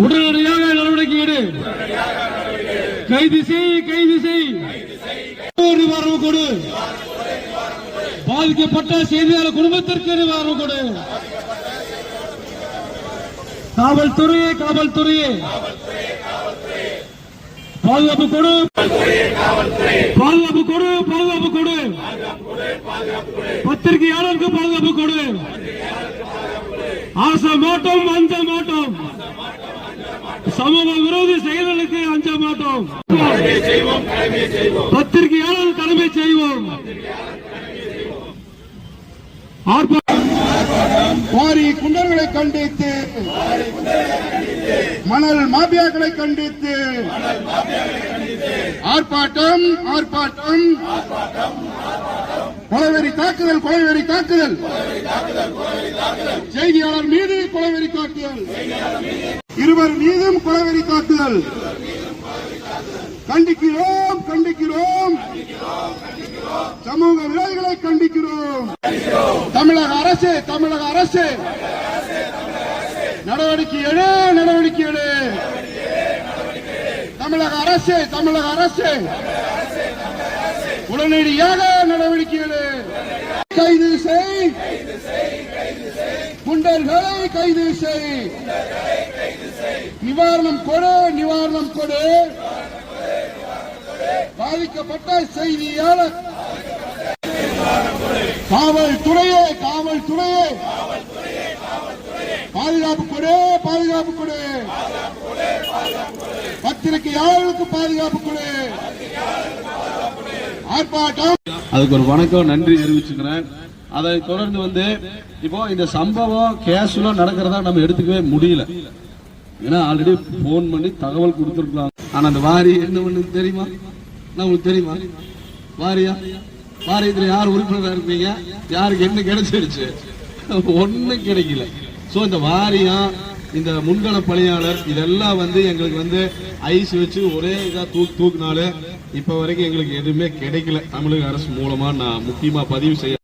உடனடியாக நடவடிக்கை எடு. கைது செய், கைது செய். நிவாரணம் கொடு. பாதிக்கப்பட்ட செய்தியாளர் குடும்பத்திற்கு நிவாரணம் கொடு. காவல்துறையே, காவல்துறையே பாதுகாப்பு கொடு, பாதுகாப்பு கொடு, பாதுகாப்பு கொடு. பத்திரிகையாளருக்கு பாதுகாப்பு கொடு. ஆச மாட்டோம், அஞ்ச மாட்டோம். சமூக விரோதி செயல்களுக்கு அஞ்ச மாட்டோம். பத்திரிகையாளர் கடமை செய்வோம். வாரி குண்டர்களை கண்டித்து, மணல் மாபியாக்களை கண்டித்து ஆர்ப்பாட்டம், ஆர்ப்பாட்டம். கொலைவெறி தாக்குதல், கொலைவெறி தாக்குதல். செய்தியாளர் மீது கொலைவெறி தாக்குதல். இருவர் மீதும் கொலைவெறி தாக்குதல். கண்டிக்கிறோம், கண்டிக்கிறோம். சமூக விரோதிகளை கண்டிக்கிறோம். தமிழக அரசு, தமிழக அரசு நடவடிக்கை எடு, நடவடிக்கை எடு. தமிழக அரசு, தமிழக அரசு உடனடியாக நடவடிக்கை எடு. கைது செய், குண்டர்களை கைது செய். நிவாரணம் கொடு, நிவாரணம் கொடு. பாதிக்கப்பட்ட செய்தியாளர் காவல்துறையே, காவல்துறையே பாதுகாப்பு கொடு, பாதுகாப்பு கொடு. பத்திரிகையாளர்களுக்கு பாதுகாப்பு கொடு. ஆர்ப்பாட்டம். அதுக்கு ஒரு வணக்கம், நன்றி தெரிவிச்சுக்கிறேன். அதை தொடர்ந்து இப்போ இந்த சம்பவம் கேஷுவலா நடக்கிறதா நம்ம எடுத்துக்கவே முடியல. ஏன்னா ஆல்ரெடி போன் பண்ணி தகவல் கொடுத்துருக்கலாம். ஆனா அந்த வாரி என்ன பண்ணு தெரியுமா? உங்களுக்கு தெரியுமா? வாரியத்துல யார் உறுப்பினராக இருப்பீங்க? யாருக்கு என்ன கிடைச்சிருச்சு? ஒன்னும் கிடைக்கல. சோ இந்த வாரியம், இந்த முன்கள பணியாளர் இதெல்லாம் எங்களுக்கு ஐஸ் வச்சு ஒரே இதா தூக்குனால இப்ப வரைக்கும் எங்களுக்கு எதுவுமே கிடைக்கல. தமிழக அரசு மூலமா நான் முக்கியமா பதிவு செய்ய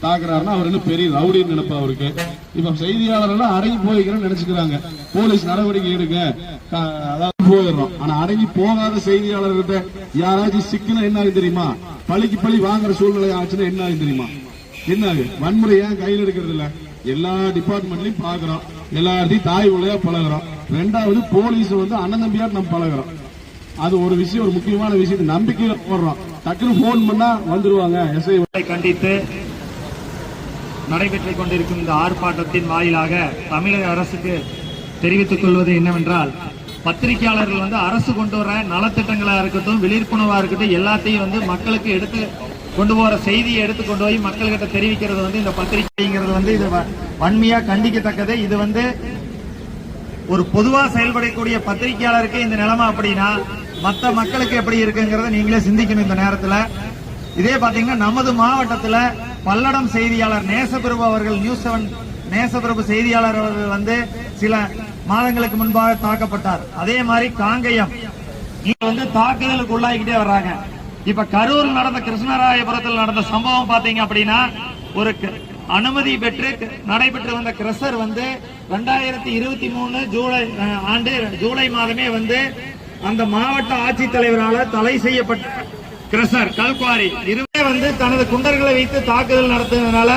தாக்குறாருன்னா அவர் என்ன பெரிய ரவுடின்னு நினைப்பா அவருக்கு. இப்ப செய்தியாளர் எல்லாம் அடங்கி போய்க்கிறேன்னு நினைச்சுக்கிறாங்க. போலீஸ் நடவடிக்கை எடுங்க அதாவது போயிடுறோம். ஆனா அடங்கி போகாத செய்தியாளர்கிட்ட யாராச்சும் சிக்கன என்ன ஆகும் தெரியுமா? பழிக்கு பழி வாங்குற சூழ்நிலை ஆச்சுன்னா என்ன ஆகும் தெரியுமா? என்ன ஆகும்? வன்முறை ஏன் கையில் எடுக்கிறது இல்ல? எல்லா டிபார்ட்மெண்ட்லயும் பாக்குறோம், எல்லாத்தையும் தாய் உலையா பழகிறோம். ரெண்டாவது போலீஸ் அண்ணன் தம்பியா நம்ம பழகிறோம். அது ஒரு விஷயம், ஒரு முக்கியமான விஷயத்தை நம்பிக்கையில போடுறோம். டக்குனு போன் பண்ணா வந்துருவாங்க. எஸ்ஐ கண்டித்து நடைபெற்றுக் கொண்டிருக்கும் இந்த ஆர்ப்பாட்டத்தின் வாயிலாக தமிழக அரசுக்கு தெரிவித்துக் கொள்வது என்னவென்றால், பத்திரிகையாளர்கள் அரசு கொண்டு வர நலத்திட்டங்களா இருக்கட்டும், விழிப்புணர்வா இருக்கட்டும், எல்லாத்தையும் மக்களுக்கு எடுத்து கொண்டு போற செய்தியை எடுத்து கொண்டு போய் மக்கள்கிட்ட தெரிவிக்கிறது இந்த பத்திரிகைங்கிறது இது வன்மையா கண்டிக்கத்தக்கது. இது ஒரு பொதுவா செயல்படக்கூடிய பத்திரிகையாளருக்கு இந்த நிலைமை அப்படின்னா மற்ற மக்களுக்கு எப்படி இருக்குங்கிறத நீங்களே சிந்திக்கணும். இந்த நேரத்தில் இதே பாத்தீங்கன்னா நமது மாவட்டத்தில் பல்லடம் செய்தியாளர் நேசபிரபு அவர்கள், நியூஸ் 7 நேசபிரபு செய்தியாளர் அவர்கள் சில மாதங்களுக்கு முன்பாக தாக்கப்பட்டார். அதே மாதிரி காங்கயம் தாக்குதலுக்கு உள்ளாகிட்டே வர்றாங்க. இப்ப கரூர் நடந்த, கிருஷ்ணராயபுரத்தில் நடந்த சம்பவம் பாத்தீங்க அப்படின்னா, ஒரு அனுமதி பெற்று நடைபெற்று வந்த கிரஷர் 2023 ஆண்டு ஜூலை மாதமே அந்த மாவட்ட ஆட்சித்தலைவரால் தடை செய்யப்பட்ட கிரஷர் கல்குவாரி இருவே தனது குண்டர்களை வைத்து தாக்குதல் நடத்தினதுனால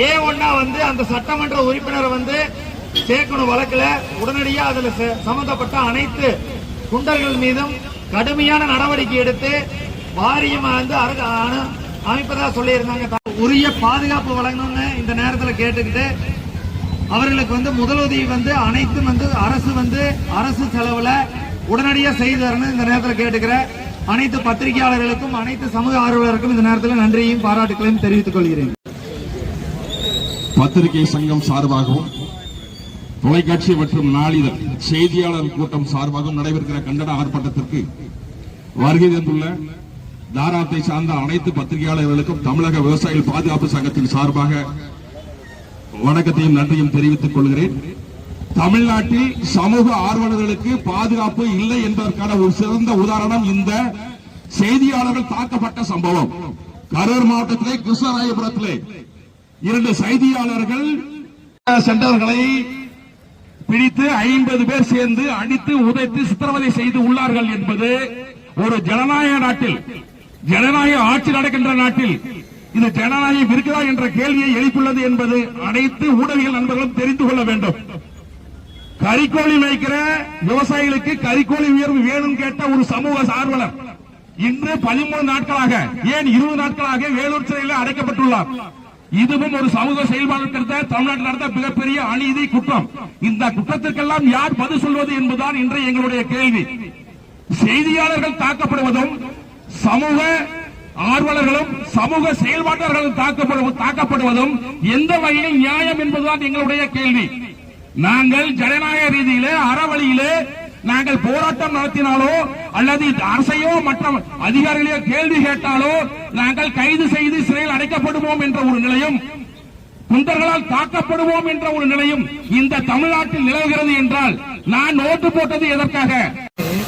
A1 அந்த சட்டமன்ற உறுப்பினர் சேர்க்கணும் வழக்குல உடனடியாக அதுல சம்பந்தப்பட்ட அனைத்து குண்டர்கள் மீதும் கடுமையான நடவடிக்கை எடுத்து வாரியம் அமைப்பதா சொல்லி இருந்தாங்க. உரிய பாதுகாப்பு வழங்கணும்னு இந்த நேரத்தில் கேட்டுக்கிட்டு அவர்களுக்கு முதலுதவி அனைத்தும் அரசு செலவுல உடனடியாக செய்து தரணும் இந்த நேரத்தில் கேட்டுக்கிற அனைத்து பத்திரிகையாளர்களுக்கும் அனைத்து சமூக ஆர்வலருக்கும் இந்த நேரத்தில் நன்றியையும் பாராட்டுகளையும் தெரிவித்துக் கொள்கிறேன். பத்திரிகை சங்கம் சார்பாகவும் தொலைக்காட்சி மற்றும் நாளிதழ் செய்தியாளர் கூட்டம் சார்பாகவும் நடைபெறுகிற கண்டன ஆர்ப்பாட்டத்திற்கு வருகை தந்துள்ள தாராத்தை சார்ந்த அனைத்து பத்திரிகையாளர்களுக்கும் தமிழக விவசாயிகள் பாதுகாப்பு சங்கத்தின் சார்பாக வணக்கத்தையும் நன்றியும் தெரிவித்துக் கொள்கிறேன். தமிழ்நாட்டில் சமூக ஆர்வலர்களுக்கு பாதுகாப்பு இல்லை என்பதற்கான ஒரு சிறந்த உதாரணம் இந்த செய்தியாளர்கள் தாக்கப்பட்ட சம்பவம். கரூர் மாவட்டத்திலே கிருஷ்ணராயபுரத்திலே 2 செய்தியாளர்கள் சென்டர்களை பிடித்து 50 பேர் சேர்ந்து அடித்து உதைத்து சித்திரவதை செய்து உள்ளார்கள் என்பது ஒரு ஜனநாயக நாட்டில், ஜனநாயக ஆட்சி நடக்கின்ற நாட்டில் இது ஜனநாயகம் இருக்கிறதா என்ற கேள்வியை எழுப்பியுள்ளது என்பது அனைத்து ஊடகங்கள் நண்பர்களும் தெரிந்து கொள்ள வேண்டும். கறிக்கோழி வைக்கிற விவசாயிகளுக்கு கறிக்கோழி உயர்வு வேணும் கேட்ட ஒரு சமூக ஆர்வலர் இன்று 13 நாட்களாக, ஏன் 20 நாட்களாக வேலூர் சிறையில் அடைக்கப்பட்டுள்ளார். இதுவும் ஒரு சமூக செயல்பாடு தமிழ்நாட்டில் நடந்த மிகப்பெரிய அநீதி குற்றம். இந்த குற்றத்திற்கெல்லாம் யார் பதில் சொல்வது என்பதுதான் இன்றைய எங்களுடைய கேள்வி. செய்தியாளர்கள் தாக்கப்படுவதும், சமூக ஆர்வலர்களும் சமூக செயல்பாட்டாளர்களும் தாக்கப்படுவதும் எந்த வகையில் நியாயம் என்பதுதான் எங்களுடைய கேள்வி. நாங்கள் ஜனநாயக ரீதியிலே அறவழியிலே நாங்கள் போராட்டம் நடத்தினாலோ அல்லது அரசையோ மற்ற அதிகாரிகளையோ கேள்வி கேட்டாலோ நாங்கள் கைது செய்து சிறையில் அடைக்கப்படுவோம் என்ற ஒரு நிலையும், குண்டர்களால் தாக்கப்படுவோம் என்ற ஒரு நிலையும் இந்த தமிழ்நாட்டில் நிலவுகிறது என்றால் நான் ஓட்டு போட்டது எதற்காக?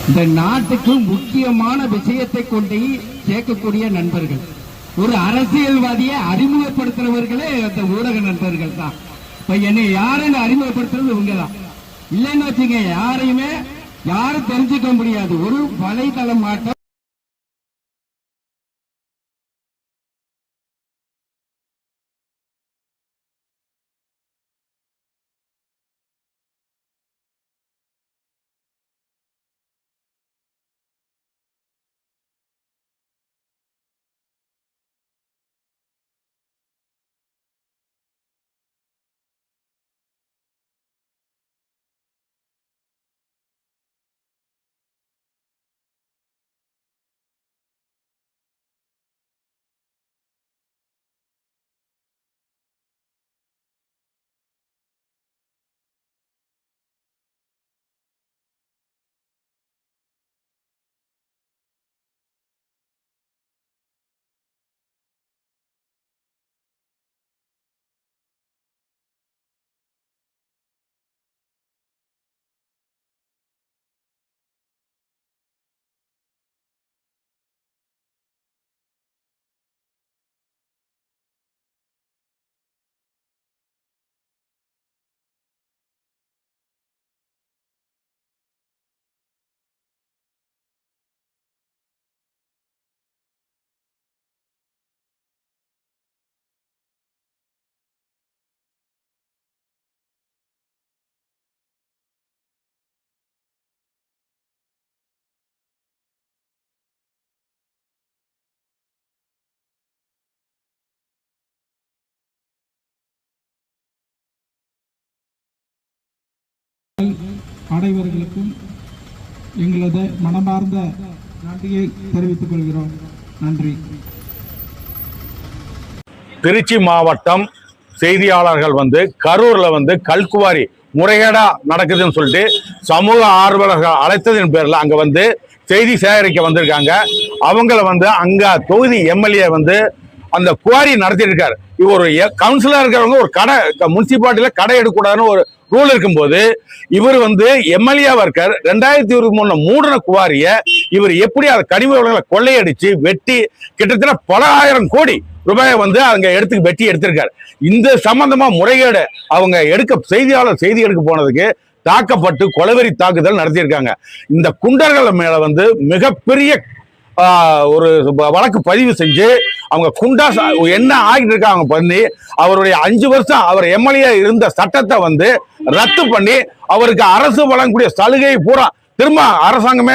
இந்த நாட்டுக்கு முக்கியமான விஷயத்தை கொண்டு சேர்க்கக்கூடிய நண்பர்கள், ஒரு அரசியல்வாதியை அறிமுகப்படுத்துறவர்களே அந்த ஊடக நண்பர்கள் தான். இப்ப என்னை யாரும் அறிமுகப்படுத்துறது இவங்கதான். இல்லைன்னு வச்சுங்க, யாரையுமே யாரும் தெரிஞ்சுக்க முடியாது. ஒரு வலைதளம் மாட்டம் அனைவர்களுக்கும் எங்களது மனமார்ந்த நன்றியை தெரிவித்துக் கொள்கிறோம். நன்றி. திருச்சி மாவட்டம் செய்தியாளர்கள் கரூர்ல கல்குவாரி முறைகேடா நடக்குதுன்னு சொல்லிட்டு சமூக ஆர்வலர்கள் அழைத்ததின் பேர்ல அங்க செய்தி சேகரிக்க வந்திருக்காங்க. அவங்கள அங்க தொகுதி எம்எல்ஏ அந்த குவாரி நடத்திட்டு இருக்காரு. ஒரு கவுன்சிலர் இருக்கிறவங்க ஒரு கடை முனிசிபாலிட்டியில கடை எடுக்கக்கூடாதுன்னு ஒரு ரூல் இருக்கும்போது இவர் எம்எல்ஏ ஒர்க்கர் 2023 மூடின குவாரிய இவர் எப்படி அதை கனிம வளங்களை கொள்ளையடிச்சு வெட்டி கிட்டத்தட்ட பல ஆயிரம் கோடி ரூபாயை அங்க வெட்டி எடுத்திருக்காரு. இந்த சம்பந்தமா முறைகேடு அவங்க செய்தியாளர் செய்தி எடுக்க போனதுக்கு தாக்கப்பட்டு கொலைவெறி தாக்குதல் நடத்தியிருக்காங்க. இந்த குண்டர்கள் மேல மிகப்பெரிய ஒரு வழக்கு பதிவு செஞ்சு அவங்க குண்டா என்ன ஆகிட்டு இருக்காங்க பண்ணி அவருடைய 5 வருஷம் அவர் எம்எல்ஏ இருந்த சட்டத்தை ரத்து பண்ணி அவருக்கு அரசு வழங்கக்கூடிய சலுகை பூரா திரும்ப அரசாங்கமே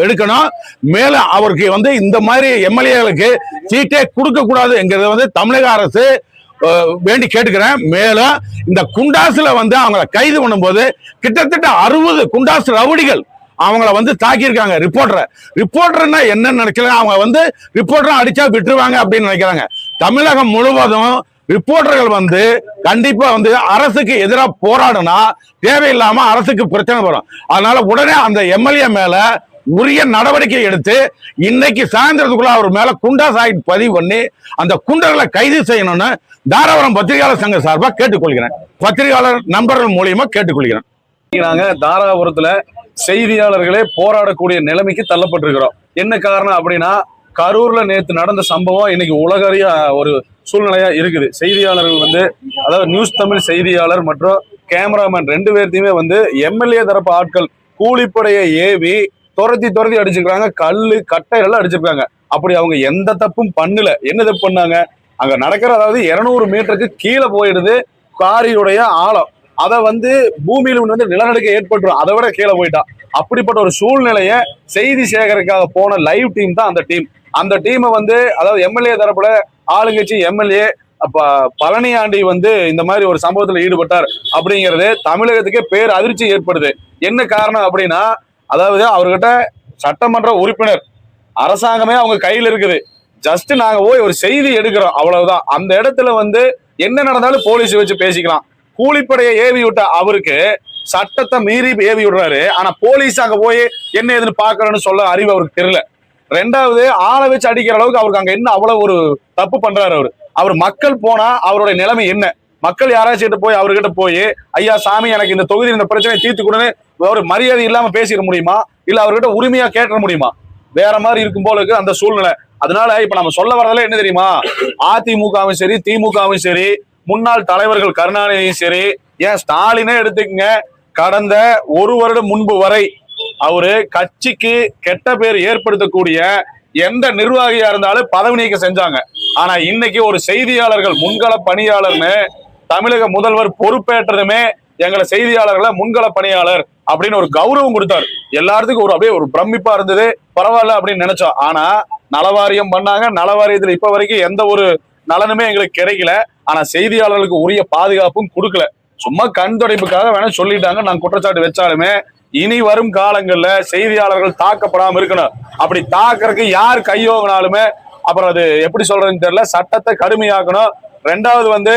எடுக்கணும். மேலும் அவருக்கு இந்த மாதிரி எம்எல்ஏகளுக்கு சீட்டே கொடுக்க கூடாது என்கிறத தமிழக அரசு வேண்டி கேட்டுக்கிறேன். மேலும் இந்த குண்டாசுல அவங்களை கைது பண்ணும்போது கிட்டத்தட்ட 60 குண்டாசு ரவுடிகள் அவங்கள தாக்கியிருக்காங்க. ரிப்போர்ட்டர்னா என்ன நினைக்கிறாங்க, அவங்க ரிப்போர்ட்டர் அடிச்சா விட்டுருவாங்க அப்படின்னு நினைக்கிறாங்க. தமிழகம் முழுவதும் ரிப்போர்ட்டர்கள் கண்டிப்பா அரசுக்கு எதிராக போராடுனா தேவையில்லாம அரசுக்கு பிரச்சனை வரும். அதனால உடனே அந்த எம்எல்ஏ மேல உரிய நடவடிக்கை எடுத்து இன்னைக்கு சாயந்தரத்துக்குள்ள அவர் மேல குண்டாஸ் ஆக்ட் பதிவு பண்ணி அந்த குண்டர்களை கைது செய்யணும்னு தாராபுரம் பத்திரிகையாளர் சங்க சார்பா கேட்டுக்கொள்கிறேன். பத்திரிகையாளர் நண்பர்கள் மூலியமா கேட்டுக்கொள்கிறேன். நாங்க தாராபுரத்துல செய்தியாளர்களே போராடக்கூடிய நிலைமைக்கு தள்ளப்பட்டிருக்கிறோம். என்ன காரணம் அப்படின்னா, கரூர்ல நேற்று நடந்த சம்பவம் இன்னைக்கு உலகறிய ஒரு சூழ்நிலையா இருக்குது. செய்தியாளர்கள் அதாவது நியூஸ் தமிழ் செய்தியாளர் மற்றும் கேமராமேன் 2 பேர்த்தையுமே வந்து எம்எல்ஏ தரப்பு ஆட்கள் கூலிப்படையை ஏவி துரத்தி அடிச்சிருக்காங்க. கல்லு கட்டையெல்லாம் அடிச்சிருக்காங்க. அப்படி அவங்க எந்த தப்பும் பண்ணல. என்ன தப்பு பண்ணாங்க? அங்க நடக்கிற, அதாவது 200 மீட்டருக்கு கீழே போயிடுது காரியுடைய ஆழம். அதை வந்து பூமியில வந்து நிலநடுக்க ஏற்பட்டுரும். அதை விட கீழே போயிட்டா. அப்படிப்பட்ட ஒரு சூழ்நிலையை செய்தி சேகரிக்காக போன லைவ் டீம் தான் அந்த டீம். அந்த டீமை வந்து, அதாவது எம்எல்ஏ தரப்புல ஆளுங்கட்சி எம்எல்ஏ பழனியாண்டி வந்து இந்த மாதிரி ஒரு சம்பவத்தில் ஈடுபட்டார் அப்படிங்கிறது தமிழகத்துக்கே பேர் அதிர்ச்சி ஏற்படுது. என்ன காரணம் அப்படின்னா, அதாவது அவர்கிட்ட சட்டமன்ற உறுப்பினர், அரசாங்கமே அவங்க கையில் இருக்குது. ஜஸ்ட் நாங்க போய் ஒரு செய்தி எடுக்கிறோம், அவ்வளவுதான். அந்த இடத்துல வந்து என்ன நடந்தாலும் போலீஸ் வச்சு பேசிக்கலாம். கூலிப்படையை ஏவி விட்ட அவருக்கு சட்டத்தை மீறி ஏவி விடுறாரு. ஆனா போலீஸ் அங்க போய் என்ன ஏதுன்னு பாக்குறேன்னு சொல்ல அறிவு அவருக்கு தெரியல. 2வது, ஆளை வச்சு அடிக்கிற அளவுக்கு அவருக்கு அங்க என்ன அவ்வளவு ஒரு தப்பு பண்றாரு அவர் மக்கள் போனா அவருடைய நிலைமை என்ன? மக்கள் யாராச்சும் போய் அவர்கிட்ட போய், ஐயா சாமி எனக்கு இந்த தொகுதி இந்த பிரச்சனையை தீர்த்து கொடுன்னு ஒரு மரியாதை இல்லாம பேசிட முடியுமா? இல்ல அவர்கிட்ட உரிமையா கேட்ட முடியுமா? வேற மாதிரி இருக்கும் போல இருக்கு அந்த சூழ்நிலை. அதனால இப்ப நம்ம சொல்ல வரதுல என்ன தெரியுமா, அதிமுகவும் சரி திமுகவும் சரி, முன்னாள் தலைவர்கள் கருணாநிதியும் சரி, ஏன் ஸ்டாலினே எடுத்துக்கங்க, கடந்த 1 வருடம் முன்பு வரை அவரு கட்சிக்கு கெட்ட பேர் ஏற்படுத்தக்கூடிய எந்த நிர்வாகியா இருந்தாலும் பதவி நீக்கம் செஞ்சாங்க. ஆனா இன்னைக்கு ஒரு செய்தியாளர்கள் முன்கள பணியாளர்னு தமிழக முதல்வர் பொறுப்பேற்றதுமே எங்களை செய்தியாளர்களை முன்கள பணியாளர் அப்படின்னு ஒரு கௌரவம் கொடுத்தாரு. எல்லாத்துக்கும் அப்படியே ஒரு பிரமிப்பா இருந்தது. பரவாயில்ல அப்படின்னு நினைச்சோம். ஆனா நலவாரியம் பண்ணாங்க. நலவாரியத்துல இப்ப வரைக்கும் எந்த ஒரு நலனுமே எங்களுக்கு கிடைக்கல. ஆனா செய்தியாளர்களுக்கு உரிய பாதுகாப்பும் கொடுக்கல. சும்மா கண் துடைப்புக்காக வேணா சொல்லிட்டாங்க. நாங்க குற்றச்சாட்டு வச்சாலுமே இனி வரும் காலங்கள்ல செய்தியாளர்கள் தாக்கப்படாம இருக்கணும். அப்படி தாக்குறதுக்கு யார் கையோகினாலுமே அப்புறம் அது எப்படி சொல்றதுன்னு தெரியல, சட்டத்தை கடுமையாக்கணும். 2வது வந்து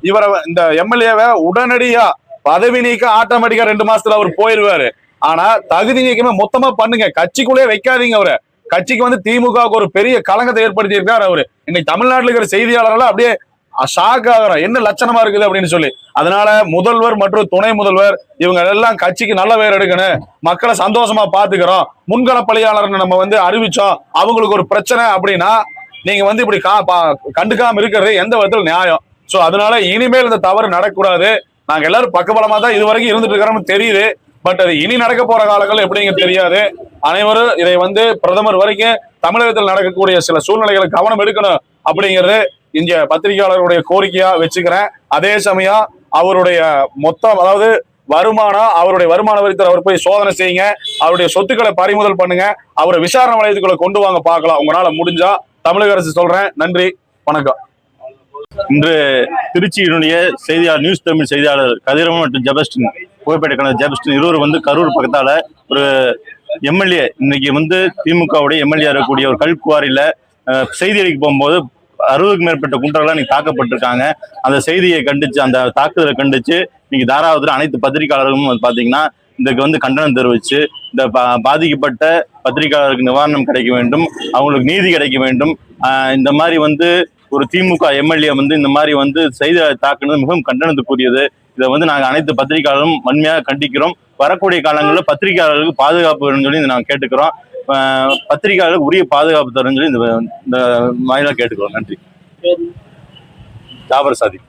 இவரை, இந்த எம்எல்ஏவை உடனடியா பதவி நீக்க ஆட்டோமேட்டிக்கா 2 மாசத்துல அவர் போயிருவாரு. ஆனா தகுதி நீக்கமே மொத்தமா பண்ணுங்க. கட்சிக்குள்ளே வைக்காதீங்க அவரை. கட்சிக்கு வந்து திமுகவுக்கு ஒரு பெரிய களங்கத்தை ஏற்படுத்தி இருக்காரு அவரு. இன்னைக்கு தமிழ்நாட்டில் இருக்கிற செய்தியாளர்கள் அப்படியே ஷாக் ஆகிறோம், என்ன லட்சணமா இருக்குது அப்படின்னு சொல்லி. அதனால முதல்வர் மற்றும் துணை முதல்வர் இவங்க எல்லாம் கட்சிக்கு நல்ல பேர் எடுக்கணும், மக்களை சந்தோஷமா பாத்துக்கிறோம், முன்கள பணியாளர்னு நம்ம வந்து அறிவிச்சோம், அவங்களுக்கு ஒரு பிரச்சனை அப்படின்னா நீங்க வந்து இப்படி கண்டுக்காம இருக்கிறது எந்த விதத்துல நியாயம்? சோ அதனால இனிமேல் இந்த தவறு நடக்கக்கூடாது. நாங்க எல்லாரும் பக்கபலமா தான் இதுவரைக்கும் இருந்துட்டு இருக்கிறோம்னு தெரியுது. பட் அது இனி நடக்க போற காலங்கள் எப்படிங்க தெரியாது. அனைவரும் இதை வந்து பிரதமர் வரைக்கும் தமிழகத்தில் நடக்கக்கூடிய சில சூழ்நிலைகளை கவனம் எடுக்கணும் அப்படிங்கிறது இங்க பத்திரிகையாளர்களுடைய கோரிக்கையா வச்சுக்கிறேன். அதே சமயம் அவருடைய மொத்தம், அதாவது வருமானம், அவருடைய வருமான வரித்துறை அவர் போய் சோதனை செய்யுங்க, அவருடைய சொத்துக்களை பறிமுதல் பண்ணுங்க, அவரை விசாரணை வளையத்துக்குள்ள கொண்டு வாங்க பார்க்கலாம் உங்களால முடிஞ்சா. தமிழக அரசு சொல்றேன். நன்றி, வணக்கம். இன்று திருச்சியினுடைய செய்தியாளர், நியூஸ் தமிழ் செய்தியாளர் கதிரவன் மற்றும் ஜெபஸ்டின், புகைப்பேட்டை கணக்கு ஜெபஸ்டின் இருவர் வந்து கரூர் பக்கத்தால ஒரு எம்எல்ஏ, இன்னைக்கு வந்து திமுகவுடைய எம்எல்ஏ இருக்கக்கூடிய ஒரு கல்குவாரியில செய்தி அளிக்க போகும்போது 60க்கும் மேற்பட்ட குண்டர்கள்லாம் இன்னைக்கு தாக்கப்பட்டிருக்காங்க. அந்த செய்தியை கண்டிச்சு, அந்த தாக்குதலை கண்டிச்சு இன்னைக்கு தாராபுரத்தில் அனைத்து பத்திரிகையாளர்களும் பாத்தீங்கன்னா இதுக்கு வந்து கண்டனம் தெரிவிச்சு, இந்த பாதிக்கப்பட்ட பத்திரிகையாளருக்கு நிவாரணம் கிடைக்க வேண்டும், அவங்களுக்கு நீதி கிடைக்க வேண்டும். இந்த மாதிரி வந்து ஒரு திமுக எம்எல்ஏ வந்து இந்த மாதிரி வந்து செய்தியாளரை தாக்குனது மிகவும் கண்டனத்துக்குரியது. இதை வந்து நாங்கள் அனைத்து பத்திரிகையாளரும் வன்மையாக கண்டிக்கிறோம். வரக்கூடிய காலங்களில் பத்திரிகையாளர்களுக்கு பாதுகாப்பு வேணும்னு சொல்லி நாங்கள் கேட்டுக்கிறோம். பத்திரிகையாளர்களுக்கு உரிய பாதுகாப்பு தரும்னு சொல்லி இந்த வாயிலாக கேட்டுக்கிறோம். நன்றி. ஜாபர் சாதிக்.